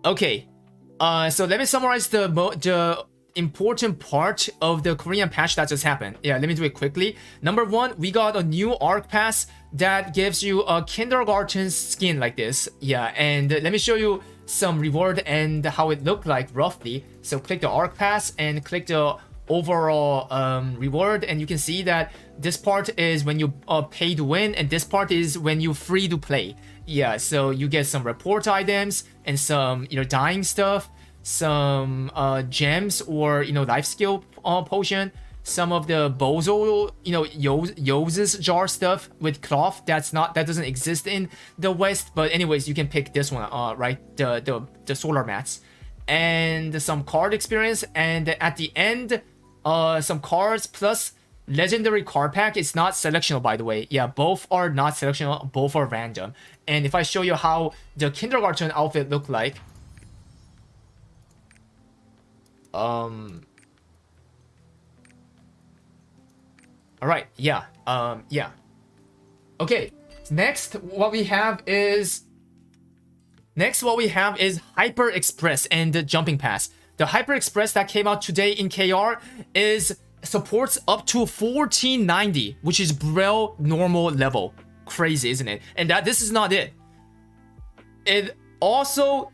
Okay, so let me summarize the important part of the Korean patch that just happened. Yeah, let me do it quickly. Number one, we got a new arc pass that gives you a kindergarten skin like this. Yeah, and let me show you some reward and how it looked like roughly. So click the arc pass and click the overall reward, and you can see that this part is when you pay to win, and this part is when you free to play. Yeah, so you get some report items and some dying stuff, some gems or life skill potion, some of the bozo Yoz's jar stuff with cloth that doesn't exist in the West, but anyways you can pick this one, right, the solar mats, and some card experience, and at the end some cards plus legendary card pack. It's not selectional, by the way. Yeah, both are not selectional, both are random. And if I show you how the kindergarten outfit look like, all right, yeah, yeah. Okay, next what we have is Hyper Express and the Jumping Pass. The Hyper Express that came out today in KR supports up to 1490, which is Brel normal level. Crazy, isn't it? And this is not it. It also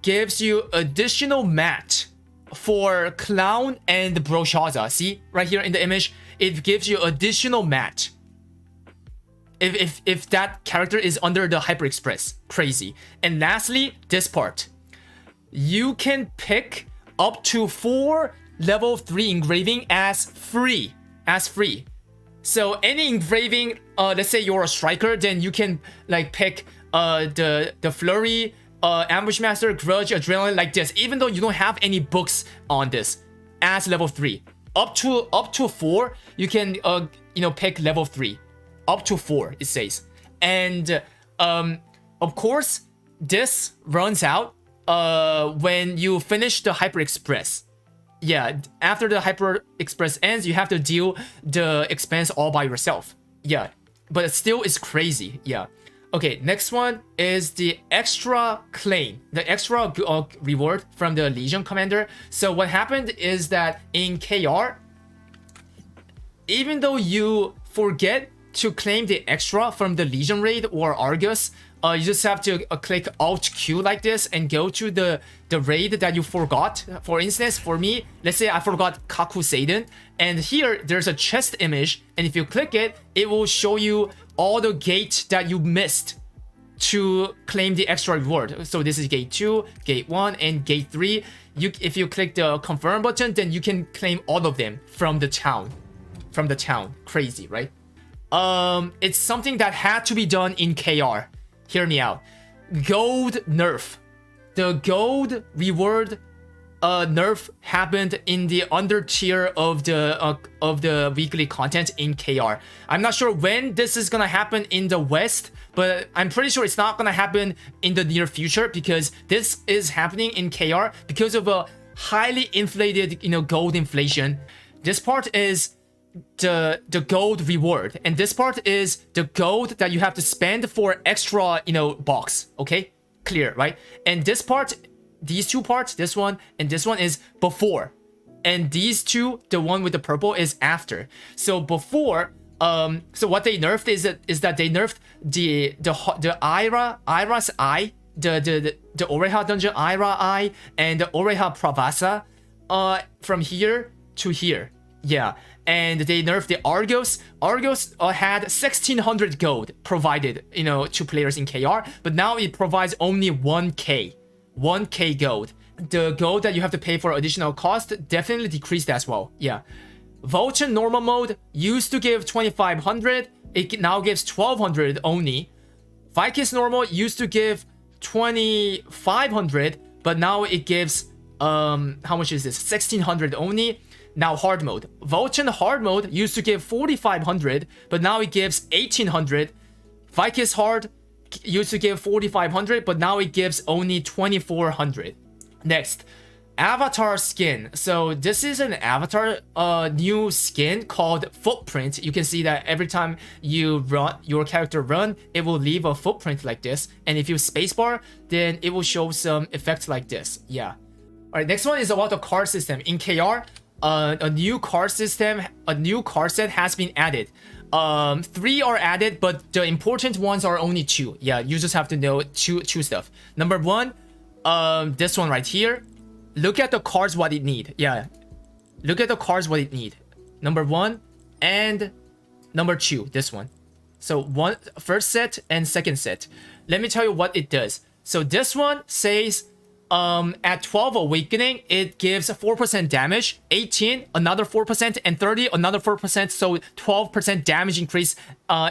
gives you additional mat for Clown and Broshaza. See right here in the image, it gives you additional mat if that character is under the Hyper Express. Crazy. And lastly, this part, you can pick up to 4 level 3 engraving as free. So any engraving, let's say you're a striker, then you can like pick the flurry, ambush master, grudge, adrenaline like this, even though you don't have any books on this, as level 3. Up to 4 you can pick level 3, up to 4 it says. And of course this runs out when you finish the Hyper Express. Yeah, after the Hyper Express ends, you have to deal the expense all by yourself. Yeah, but it still is crazy. Yeah. Okay, next one is the extra claim, the extra reward from the Legion Commander. So what happened is that in KR, even though you forget to claim the extra from the Legion raid or Argus, you just have to click Alt Q like this and go to the raid that you forgot. For instance, for me, let's say I forgot Kaku Seiden, and here there's a chest image, and if you click it, it will show you all the gates that you missed to claim the extra reward. So this is gate 2, gate 1, and gate 3. If you click the confirm button, then you can claim all of them from the town. Crazy, right? It's something that had to be done in KR. Hear me out. Gold nerf. The gold reward nerf happened in the under tier of the weekly content in KR. I'm not sure when this is gonna happen in the West, but I'm pretty sure it's not gonna happen in the near future, because this is happening in KR because of a highly inflated gold inflation. This part is the gold reward, and this part is the gold that you have to spend for extra box. Okay, clear, right? And this part, these two parts, this one and this one, is before, and these two, the one with the purple, is after. So before, so what they nerfed is that they nerfed the Ira's eye, the Oreha dungeon Ira eye, and the Oreha Pravasa from here to here. Yeah, and they nerfed the Argos. Argos had 1600 gold provided, to players in KR, but now it provides only 1k gold. The gold that you have to pay for additional cost definitely decreased as well. Yeah, Vulture normal mode used to give 2500, it now gives 1200 only. Vikis normal used to give 2500, but now it gives how much is this? 1600 only. Now hard mode. Vulcan hard mode used to give 4500, but now it gives 1800. Vikis hard used to give 4500, but now it gives only 2400. Next, avatar skin. So this is an avatar new skin called footprint. You can see that every time you run your character run, it will leave a footprint like this, and if you spacebar, then it will show some effects like this. Yeah. All right, next one is about the card system. In KR, a new card system, a new card set has been added. 3 are added, but the important ones are only 2. Yeah, you just have to know two stuff. Number 1, this one right here. Look at the cards what it need. Yeah, look at the cards what it need. Number 1 and number 2, this one. So first set and second set. Let me tell you what it does. So this one says at 12 awakening, it gives 4% damage, 18 another 4%, and 30 another 4%. So 12% damage increase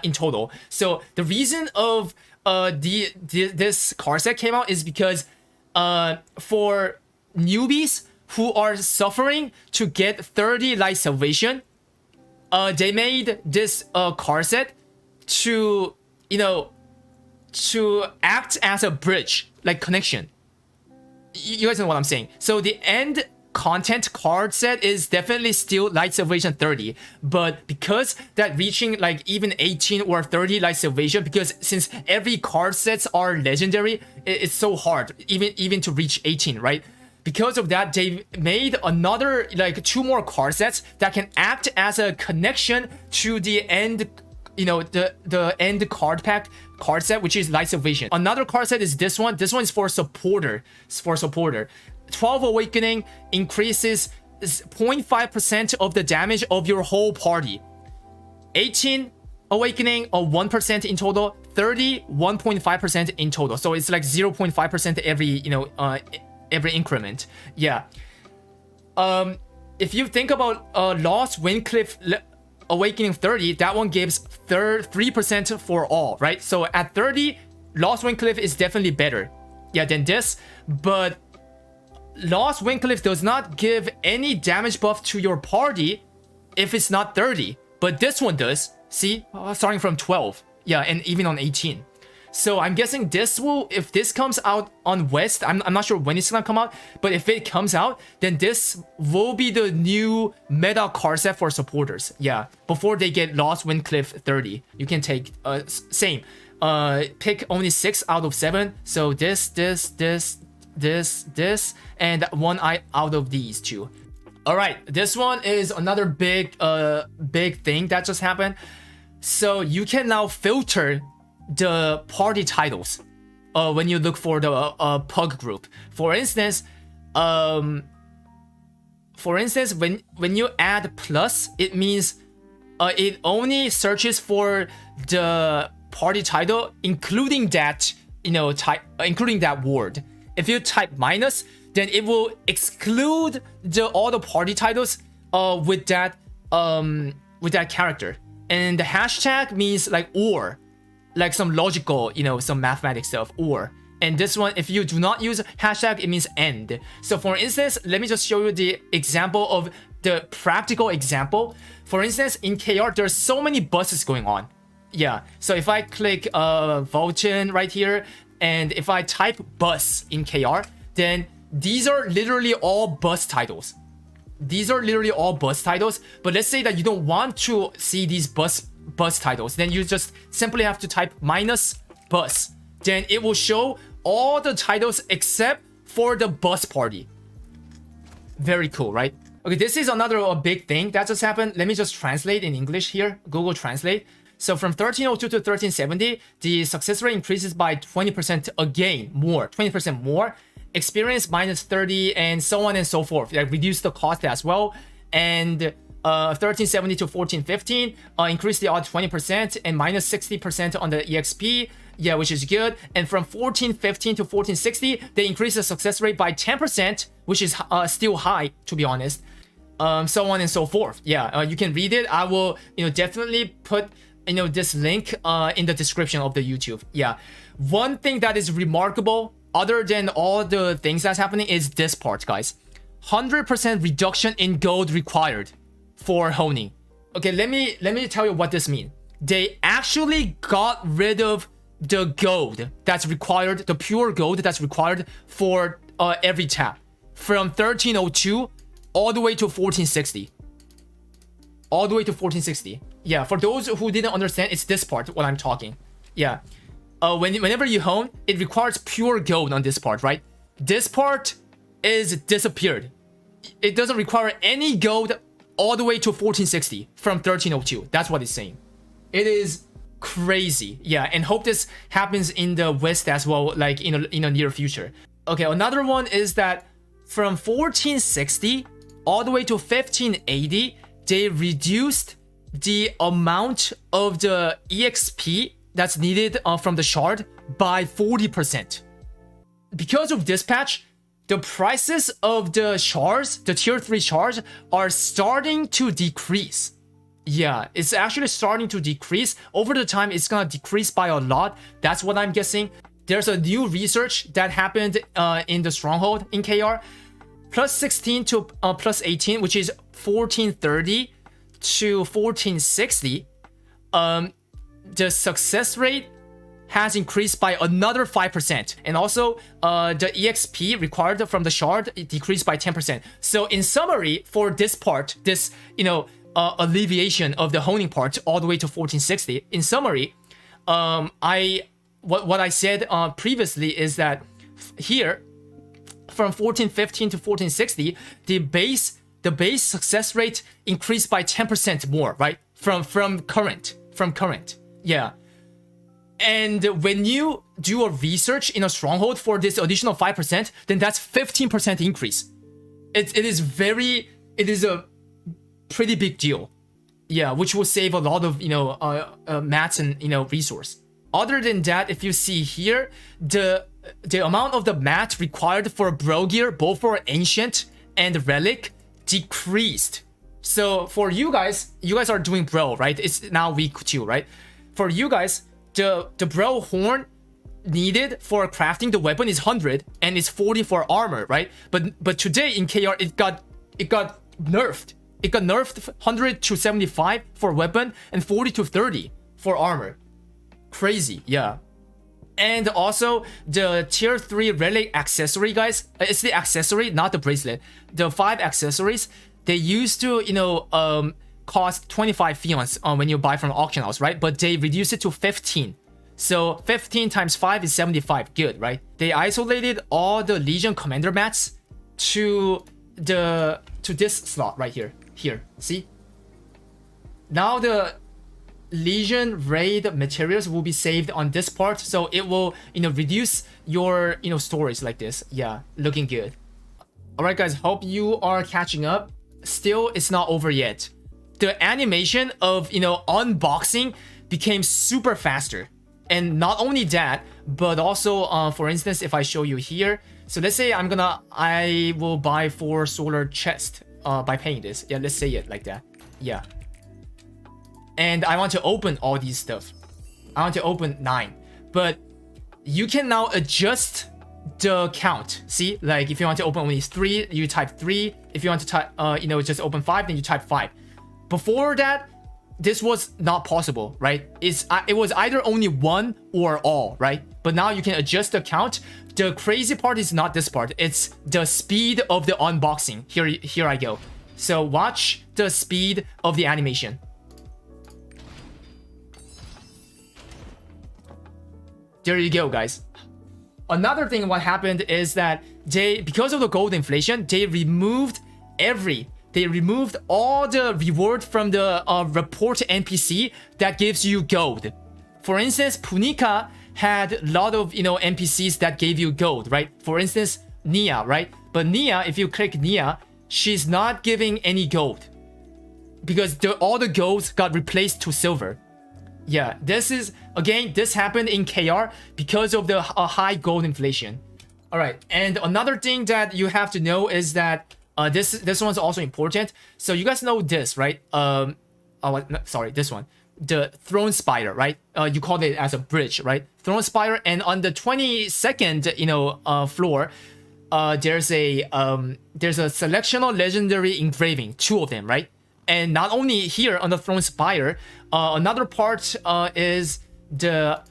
in total. So the reason of this card set came out is because for newbies who are suffering to get 30 light salvation, they made this card set to, you know, to act as a bridge, like connection. You guys know what I'm saying. So the end content card set is definitely still light salvation 30, but because that reaching like even 18 or 30 light salvation, because since every card sets are legendary, it's so hard even to reach 18, right? Because of that, they made another like 2 more card sets that can act as a connection to the end, you know, the end card pack card set, which is light salvation. Another card set is this one. This one is for supporter. It's for supporter. 12 awakening increases 0.5% of the damage of your whole party. 18 awakening of 1% in total. 30 1.5% in total. So it's like 0.5% every, you know, every increment. Yeah. If you think about Lost Windcliff Awakening 30, that one gives 3% for all, right? So at 30, Lost Windcliff is definitely better, yeah, than this. But Lost Windcliff does not give any damage buff to your party if it's not 30, but this one does. See, starting from 12, yeah, and even on 18. So I'm guessing this will, if this comes out on West, I'm not sure when it's gonna come out, but if it comes out, then this will be the new meta card set for supporters. Yeah, before they get Lost Windcliff 30, you can take same. Pick only 6 out of 7. So this, and 1 out of these 2. All right, this one is another big thing that just happened. So you can now filter the party titles when you look for the pug group. For instance, when you add plus, it means it only searches for the party title, including that, you know, including that word. If you type minus, then it will exclude all the party titles with that character. And the hashtag means like or, like some logical, you know, some mathematics stuff, or. And this one, if you do not use hashtag, it means end. So for instance, let me just show you the example of the practical example. For instance, in KR, there's so many buses going on. Yeah, so if I click Vulcan right here, and if I type bus in KR, then these are literally all bus titles. These are literally all bus titles. But let's say that you don't want to see these bus titles, then you just simply have to type minus bus. Then it will show all the titles except for the bus party. Very cool, right? Okay, this is another big thing that just happened. Let me just translate in English here. Google Translate. So from 1302 to 1370, the success rate increases by 20% again, more, 20% more. Experience minus 30 and so on and so forth. Like reduce the cost as well. And 1370 to 1415, increase the odds 20% and minus 60% on the EXP. Yeah, which is good. And from 1415 to 1460, they increase the success rate by 10%, which is still high, to be honest. So on and so forth. Yeah, you can read it. I will, you know, definitely put, you know, this link in the description of the YouTube. Yeah, one thing that is remarkable, other than all the things that's happening, is this part, guys. 100% reduction in gold required for honing. Okay, let me tell you what this means. They actually got rid of the gold that's required, the pure gold that's required for every tab. from 1302 all the way to 1460. All the way to 1460. Yeah, for those who didn't understand, it's this part what I'm talking. Yeah. Whenever you hone, it requires pure gold on this part, right? This part is disappeared. It doesn't require any gold all the way to 1460 from 1302. That's what it's saying. It is crazy. Yeah, and hope this happens in the West as well, like in the near future. Okay, another one is that from 1460 all the way to 1580, they reduced the amount of the EXP that's needed from the shard by 40%. Because of this patch, the prices of the shards, the tier 3 shards, are starting to decrease. Yeah, it's actually starting to decrease. Over the time, it's gonna decrease by a lot. That's what I'm guessing. There's a new research that happened in the Stronghold in KR. Plus 16 to plus 18, which is 1430 to 1460. The success rate has increased by another 5%. And also, the EXP required from the shard, it decreased by 10%. So in summary, for this part, this, alleviation of the honing part all the way to 1460, in summary, what I said previously is that here, from 1415 to 1460, the base success rate increased by 10% more, right? From current. Yeah. And when you do a research in a Stronghold for this additional 5%, then that's 15% increase. It is a pretty big deal. Yeah, which will save a lot of, mats and, resource. Other than that, if you see here, the amount of the mat required for Brel gear, both for Ancient and Relic, decreased. So for you guys are doing Brel, right? It's now week 2, right? For you guys, the Brel horn needed for crafting the weapon is 100 and it's 40 for armor, right? But today in KR it got nerfed. It got nerfed 100 to 75 for weapon and 40 to 30 for armor. Crazy, yeah. And also the tier 3 relic accessory, guys. It's the accessory, not the bracelet. The 5 accessories, they used to, cost 25 Pheons when you buy from auction house, right? But they reduced it to 15. So 15 times 5 is 75. Good, right? They isolated all the Legion commander mats to this slot right here. Here, see? Now the Legion raid materials will be saved on this part, so it will, reduce your, storage like this. Yeah, looking good. All right, guys, hope you are catching up. Still, it's not over yet. The animation of, unboxing became super faster. And not only that, but also, for instance, if I show you here, so let's say I will buy 4 solar chest by paying this. Yeah, let's say it like that. Yeah. And I want to open all these stuff. I want to open 9. But you can now adjust the count. See, like if you want to open only 3, you type 3. If you want to type, just open 5, then you type 5. Before that, this was not possible, right? It was either only 1 or all, right? But now you can adjust the count. The crazy part is not this part. It's the speed of the unboxing. Here I go. So watch the speed of the animation. There you go, guys. Another thing what happened is that because of the gold inflation, they removed all the reward from the rapport NPC that gives you gold. For instance, Punika had a lot of NPCs that gave you gold, right? For instance, Nia, right? But Nia, if you click Nia, she's not giving any gold because all the golds got replaced to silver. Yeah, this happened in KR because of the high gold inflation. All right, and another thing that you have to know is that this one's also important. So you guys know this, right? This one, the throne spider, right? You called it as a bridge, right? Throne spider, and on the 22nd, floor, there's a selection of legendary engraving, 2 of them, right? And not only here on the throne spire, another part is the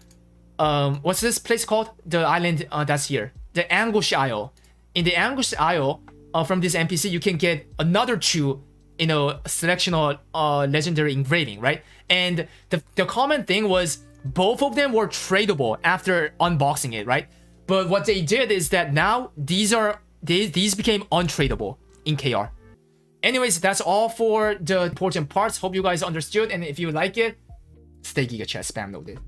what's this place called? The island that's here, the Anguish Isle. In the Anguish Isle, from this NPC, you can get another 2, you know, selectional legendary engraving, right? And the common thing was both of them were tradable after unboxing it, right? But what they did is that now these became untradable in KR. Anyways, that's all for the important parts. Hope you guys understood, and if you like it, stay Giga Chat, spam loaded.